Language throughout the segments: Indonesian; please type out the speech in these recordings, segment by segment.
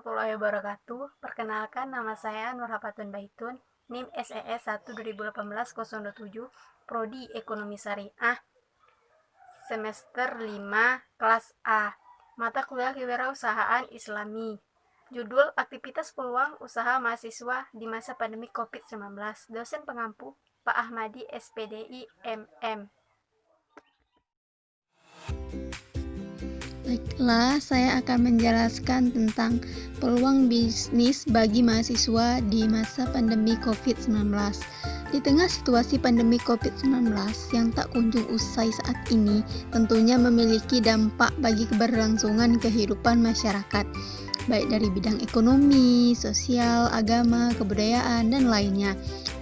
warahmatullahi wabarakatuh. Perkenalkan, nama saya Nurhapatun Baitun, NIM SES 1 2018-027, Prodi Ekonomi Syariah, semester 5, kelas A, mata kuliah Kewirausahaan Islami. Judul Aktivitas Peluang Usaha Mahasiswa di Masa Pandemi COVID-19. Dosen pengampu Pak Ahmadi, SPDI, MM. Baiklah, saya akan menjelaskan tentang peluang bisnis bagi mahasiswa di masa pandemi COVID-19. Di tengah situasi pandemi COVID-19 yang tak kunjung usai saat ini, tentunya memiliki dampak bagi keberlangsungan kehidupan masyarakat, baik dari bidang ekonomi, sosial, agama, kebudayaan, dan lainnya.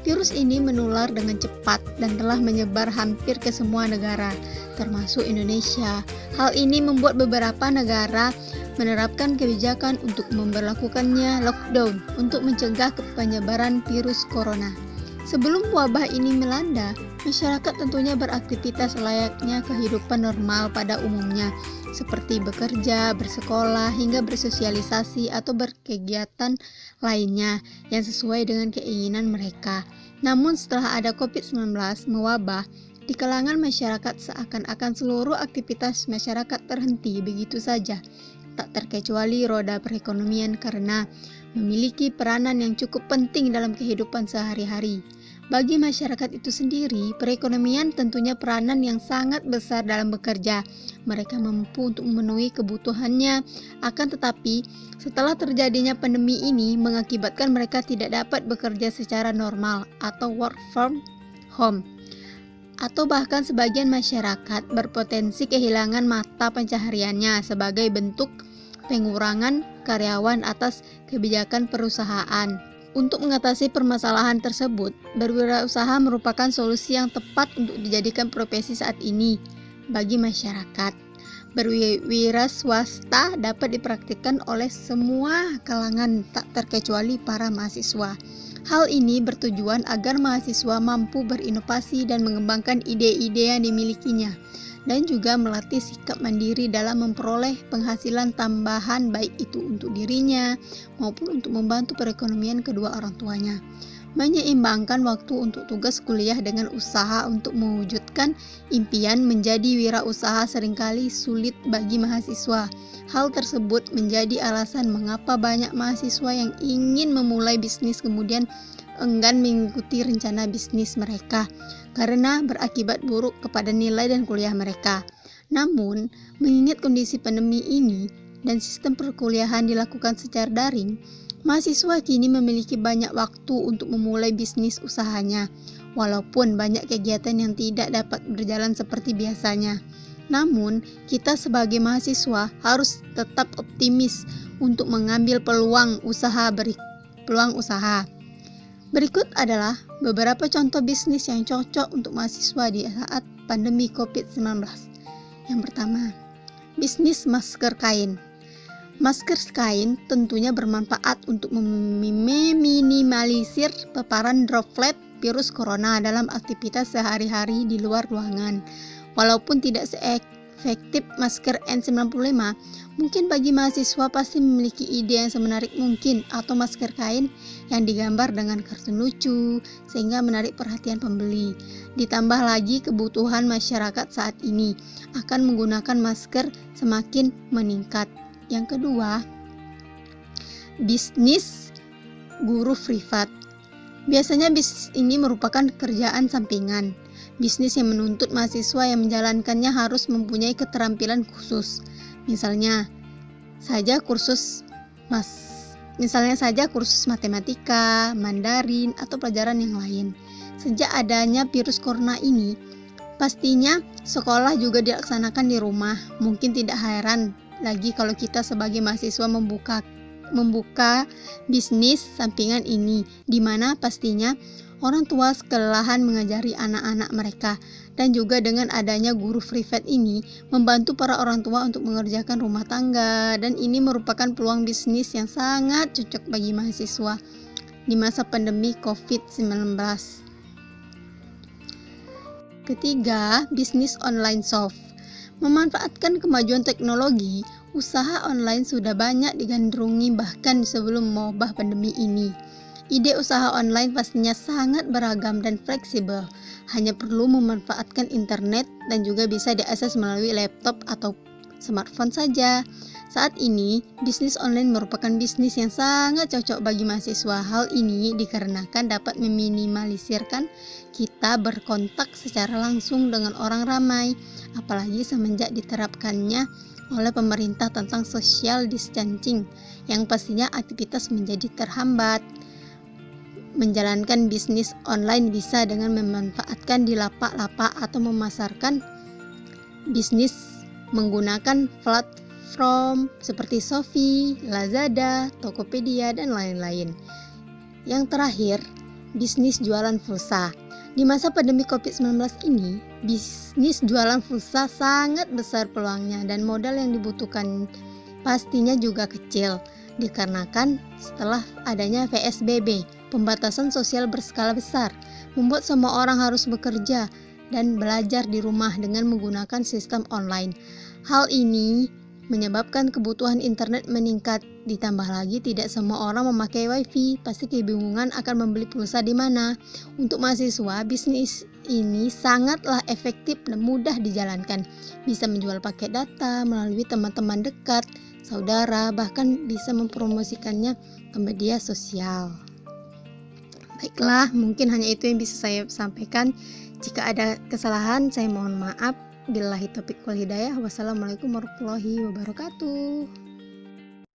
Virus ini menular dengan cepat dan telah menyebar hampir ke semua negara, termasuk Indonesia. Hal ini membuat beberapa negara menerapkan kebijakan untuk memberlakukannya lockdown untuk mencegah penyebaran virus corona. Sebelum wabah ini melanda, masyarakat tentunya beraktivitas layaknya kehidupan normal pada umumnya, seperti bekerja, bersekolah, hingga bersosialisasi atau berkegiatan lainnya yang sesuai dengan keinginan mereka. Namun setelah ada COVID-19 mewabah, di kalangan masyarakat seakan-akan seluruh aktivitas masyarakat terhenti begitu saja, tak terkecuali roda perekonomian karena memiliki peranan yang cukup penting dalam kehidupan sehari-hari. Bagi masyarakat itu sendiri, perekonomian tentunya peranan yang sangat besar dalam bekerja. Mereka mampu untuk memenuhi kebutuhannya, akan tetapi setelah terjadinya pandemi ini mengakibatkan mereka tidak dapat bekerja secara normal atau work from home. Atau bahkan sebagian masyarakat berpotensi kehilangan mata pencahariannya sebagai bentuk pengurangan karyawan atas kebijakan perusahaan. Untuk mengatasi permasalahan tersebut, berwirausaha merupakan solusi yang tepat untuk dijadikan profesi saat ini bagi masyarakat. Berwira swasta dapat dipraktikkan oleh semua kalangan, tak terkecuali para mahasiswa. Hal ini bertujuan agar mahasiswa mampu berinovasi dan mengembangkan ide-ide yang dimilikinya, dan juga melatih sikap mandiri dalam memperoleh penghasilan tambahan baik itu untuk dirinya maupun untuk membantu perekonomian kedua orang tuanya. Menyeimbangkan waktu untuk tugas kuliah dengan usaha untuk mewujudkan impian menjadi wirausaha seringkali sulit bagi mahasiswa. Hal tersebut menjadi alasan mengapa banyak mahasiswa yang ingin memulai bisnis kemudian enggan mengikuti rencana bisnis mereka karena berakibat buruk kepada nilai dan kuliah mereka. Namun, mengingat kondisi pandemi ini dan sistem perkuliahan dilakukan secara daring, mahasiswa kini memiliki banyak waktu untuk memulai bisnis usahanya, walaupun banyak kegiatan yang tidak dapat berjalan seperti biasanya. Namun, kita sebagai mahasiswa harus tetap optimis untuk mengambil peluang usaha. Berikut adalah beberapa contoh bisnis yang cocok untuk mahasiswa di saat pandemi COVID-19. Yang pertama, bisnis masker kain. Masker kain tentunya bermanfaat untuk meminimalisir paparan droplet virus corona dalam aktivitas sehari-hari di luar ruangan. Walaupun tidak seefektif masker N95, mungkin bagi mahasiswa pasti memiliki ide yang semenarik mungkin atau masker kain yang digambar dengan kartun lucu sehingga menarik perhatian pembeli. Ditambah lagi kebutuhan masyarakat saat ini akan menggunakan masker semakin meningkat. Yang kedua, bisnis guru privat. Biasanya bisnis ini merupakan kerjaan sampingan. Bisnis yang menuntut mahasiswa yang menjalankannya harus mempunyai keterampilan khusus. Misalnya saja kursus matematika, Mandarin, atau pelajaran yang lain. Sejak adanya virus corona ini, pastinya sekolah juga dilaksanakan di rumah. Mungkin tidak heran lagi kalau kita sebagai mahasiswa membuka bisnis sampingan ini, di mana pastinya orang tua kelelahan mengajari anak-anak mereka, dan juga dengan adanya guru privat ini membantu para orang tua untuk mengerjakan rumah tangga, dan ini merupakan peluang bisnis yang sangat cocok bagi mahasiswa di masa pandemi COVID-19. Ketiga, bisnis online shop. Memanfaatkan kemajuan teknologi Usaha online sudah banyak digandrungi bahkan sebelum wabah pandemi ini. Ide usaha online pastinya sangat beragam dan fleksibel, hanya perlu memanfaatkan internet dan juga bisa diakses melalui laptop atau smartphone saja. Saat ini, bisnis online merupakan bisnis yang sangat cocok bagi mahasiswa. Hal ini dikarenakan dapat meminimalisirkan kita berkontak secara langsung dengan orang ramai, apalagi semenjak diterapkannya oleh pemerintah tentang social distancing, yang pastinya aktivitas menjadi terhambat. Menjalankan bisnis online bisa dengan memanfaatkan di lapak-lapak atau memasarkan bisnis menggunakan platform seperti Shopee, Lazada, Tokopedia, dan lain-lain. Yang terakhir, bisnis jualan pulsa. Di masa pandemi COVID-19 ini, bisnis jualan pulsa sangat besar peluangnya dan modal yang dibutuhkan pastinya juga kecil, dikarenakan setelah adanya PSBB, pembatasan sosial berskala besar, membuat semua orang harus bekerja dan belajar di rumah dengan menggunakan sistem online. Hal ini menyebabkan kebutuhan internet meningkat, ditambah lagi tidak semua orang memakai wifi, pasti kebingungan akan membeli pulsa di mana. Untuk mahasiswa, bisnis ini sangatlah efektif dan mudah dijalankan. Bisa menjual paket data melalui teman-teman dekat, saudara, bahkan bisa mempromosikannya ke media sosial. Baiklah, mungkin hanya itu yang bisa saya sampaikan. Jika ada kesalahan, saya mohon maaf. Billahi taufiq wal hidayah. Wassalamualaikum warahmatullahi wabarakatuh.